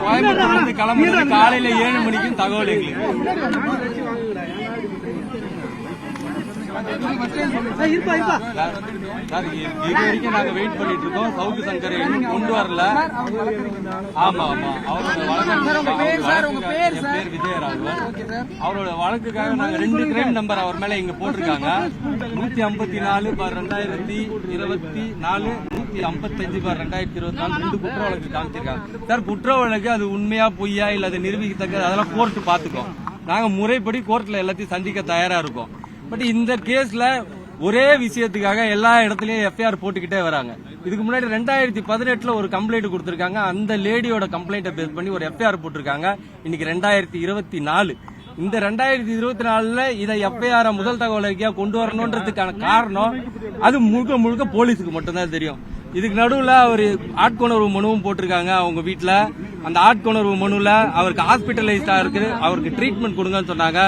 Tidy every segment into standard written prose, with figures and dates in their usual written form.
கோயம்புத்தூர்ல இருந்து கிளம்புறது காலையில 7 மணிக்கும் தகவல் எங்களுக்கு. சார் இது வரைக்கும் நாங்க வெயிட் பண்ணிட்டு இருக்கோம். சவுக்கு சங்கர் கொண்டு வரல. ஆமா ஆமா, அவரோட பேர் விஜயராகவன். அவரோட வழக்குக்காக நாங்க 2 கிரைம் நம்பர் அவர் மேல இங்க போட்டிருக்காங்க. 154/2024, 155/2024 2 குற்ற வழக்கு காமிச்சிருக்காங்க. சார் குற்ற வழக்கு அது உண்மையா பொய்யா இல்ல அது நிரூபிக்கத்தக்க அதெல்லாம் கோர்ட் பாத்துக்கோம். நாங்க முறைப்படி கோர்ட்ல எல்லாத்தையும் சந்திக்க தயாரா இருக்கோம். பட் இந்த கேஸ்ல ஒரே விஷயத்துக்காக எல்லா இடத்துலயும் எஃப்ஐஆர் போட்டுக்கிட்டே வராங்க. இதுக்கு முன்னாடி 2018 ஒரு கம்ப்ளைண்ட் கொடுத்திருக்காங்க. அந்த லேடியோட கம்ப்ளைண்ட்டை பேஸ் பண்ணி ஒரு எஃப்ஐஆர் போட்டிருக்காங்க. இன்னைக்கு 2024. இந்த 2024ல இதை எஃப்ஐஆர் முதல் தகவல் அறிக்கையா கொண்டு வரணும்ன்றதுக்கான காரணம் அது முழுக்க முழுக்க போலீஸுக்கு மட்டும்தான் தெரியும். இதுக்கு நடுவுல அவர் ஆட்கொணர்வு மனுவும் போட்டிருக்காங்க அவங்க வீட்டுல. அந்த ஆட்கொணர்வு மனுல அவருக்கு ஹாஸ்பிட்டலைஸ்டா இருக்கு, அவருக்கு ட்ரீட்மெண்ட் கொடுங்கன்னு சொன்னாங்க.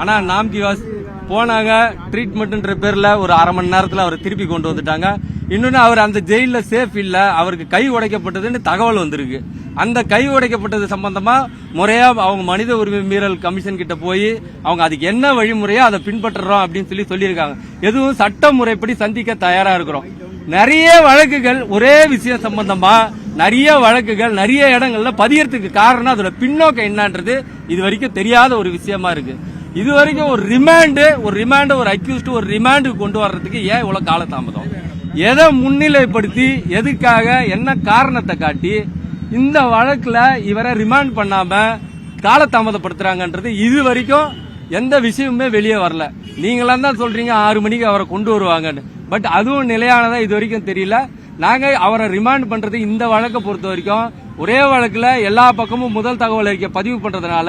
ஆனா நாம்கிவாஸ் போனாங்க, ட்ரீட்மெண்ட்ன்ற பேர்ல ஒரு அரை மணி நேரத்துல அவர் திருப்பி கொண்டு வந்துட்டாங்க. இன்னொன்னு அவர் அந்த ஜெயில சேஃப் இல்ல, அவருக்கு கை உடைக்கப்பட்டதுன்னு தகவல் வந்திருக்கு. அந்த கை உடைக்கப்பட்டது சம்பந்தமா முறையா அவங்க மனித உரிமை மீறல் கமிஷன் கிட்ட போய் அவங்க அதுக்கு என்ன வழிமுறையோ அதை பின்பற்றுறோம் அப்படின்னு சொல்லியிருக்காங்க. எதுவும் சட்ட முறைப்படி சந்திக்க தயாரா இருக்கிறோம். நிறைய வழக்குகள் ஒரே விஷயம் சம்பந்தமா நிறைய வழக்குகள் நிறைய இடங்கள்ல பதியறதுக்கு காரணம் அதோட பின்னோக்கம் என்னன்றது இது வரைக்கும் தெரியாத ஒரு விஷயமா இருக்கு. இது வரைக்கும் ஒரு ரிமாண்ட் ஒரு அக்யூஸ்ட் ஒரு ரிமாண்டு கொண்டு வர்றதுக்கு ஏன் இவ்வளவு காலதாமதம்? எதை முன்னிலைப்படுத்தி எதுக்காக என்ன காரணத்தை காட்டி இந்த வழக்குல இவரை ரிமாண்ட் பண்ணாம காலதாமதப்படுத்துறாங்கன்றது இது வரைக்கும் எந்த விஷயமுமே வெளியே வரல. நீங்களாம் தான் சொல்றீங்க 6 மணிக்கு அவரை கொண்டு வருவாங்கன்னு. பட் அதுவும் நிலையானதா இது வரைக்கும் தெரியல. நாங்க அவரை ரிமாண்ட் பண்றது இந்த வழக்கை பொறுத்த வரைக்கும் ஒரே வழக்குல எல்லா பக்கமும் முதல் தகவல் அறிக்கை பதிவு பண்றதுனால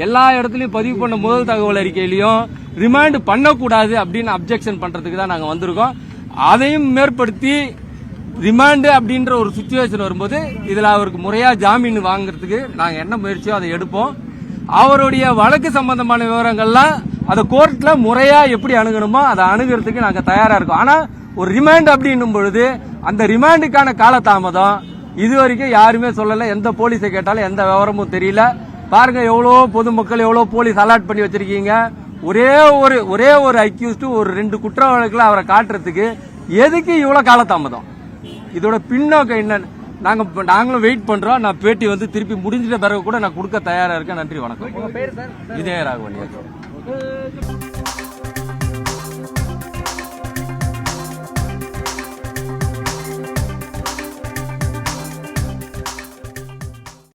எல்லா இடத்துலயும் பதிவு பண்ண முதல் தகவல் அறிக்கையிலையும் ரிமாண்ட் பண்ணக்கூடாது அப்படின்னு அப்ஜெக்ஷன் பண்றதுக்கு தான் நாங்க வந்திருக்கோம். அதையும் மேற்படுத்தி ரிமாண்ட் அப்படின்ற ஒரு சிச்சுவேஷன் வரும்போது இதுல அவருக்கு முறையா ஜாமீன் வாங்குறதுக்கு நாங்க என்ன முயற்சியோ அதை எடுப்போம். அவருடைய வழக்கு சம்பந்தமான விவரங்கள்லாம் அதை கோர்ட்ல முறையா எப்படி அணுகணுமோ அதை அணுகிறதுக்கு நாங்க தயாரா இருக்கோம். ஆனா ஒரு ரிமாண்ட் அப்படின்னும் பொழுது அந்த ரிமாண்டுக்கான காலதாமதம் இது வரைக்கும் யாருமே சொல்லல. எந்த போலீஸை கேட்டாலும் எந்த விவரமும் தெரியல. பாருங்க எவ்வளவு பொதுமக்கள் எவ்வளவு போலீஸ் அலர்ட் பண்ணி வச்சிருக்கீங்க. ஒரே ஒரு அக்யூஸ்ட் ஒரு 2 குற்ற வழக்குல அவரை காட்டுறதுக்கு எதுக்கு இவ்வளவு காலதாமதம்? இதோட பின்னோக்கம் என்ன? நாங்களும் வெயிட் பண்றோம். நான் பேட்டி திருப்பி முடிஞ்சிட்ட பிறகு கூட நான் கொடுக்க தயாரா இருக்கேன். நன்றி, வணக்கம். விஜயராகவன்.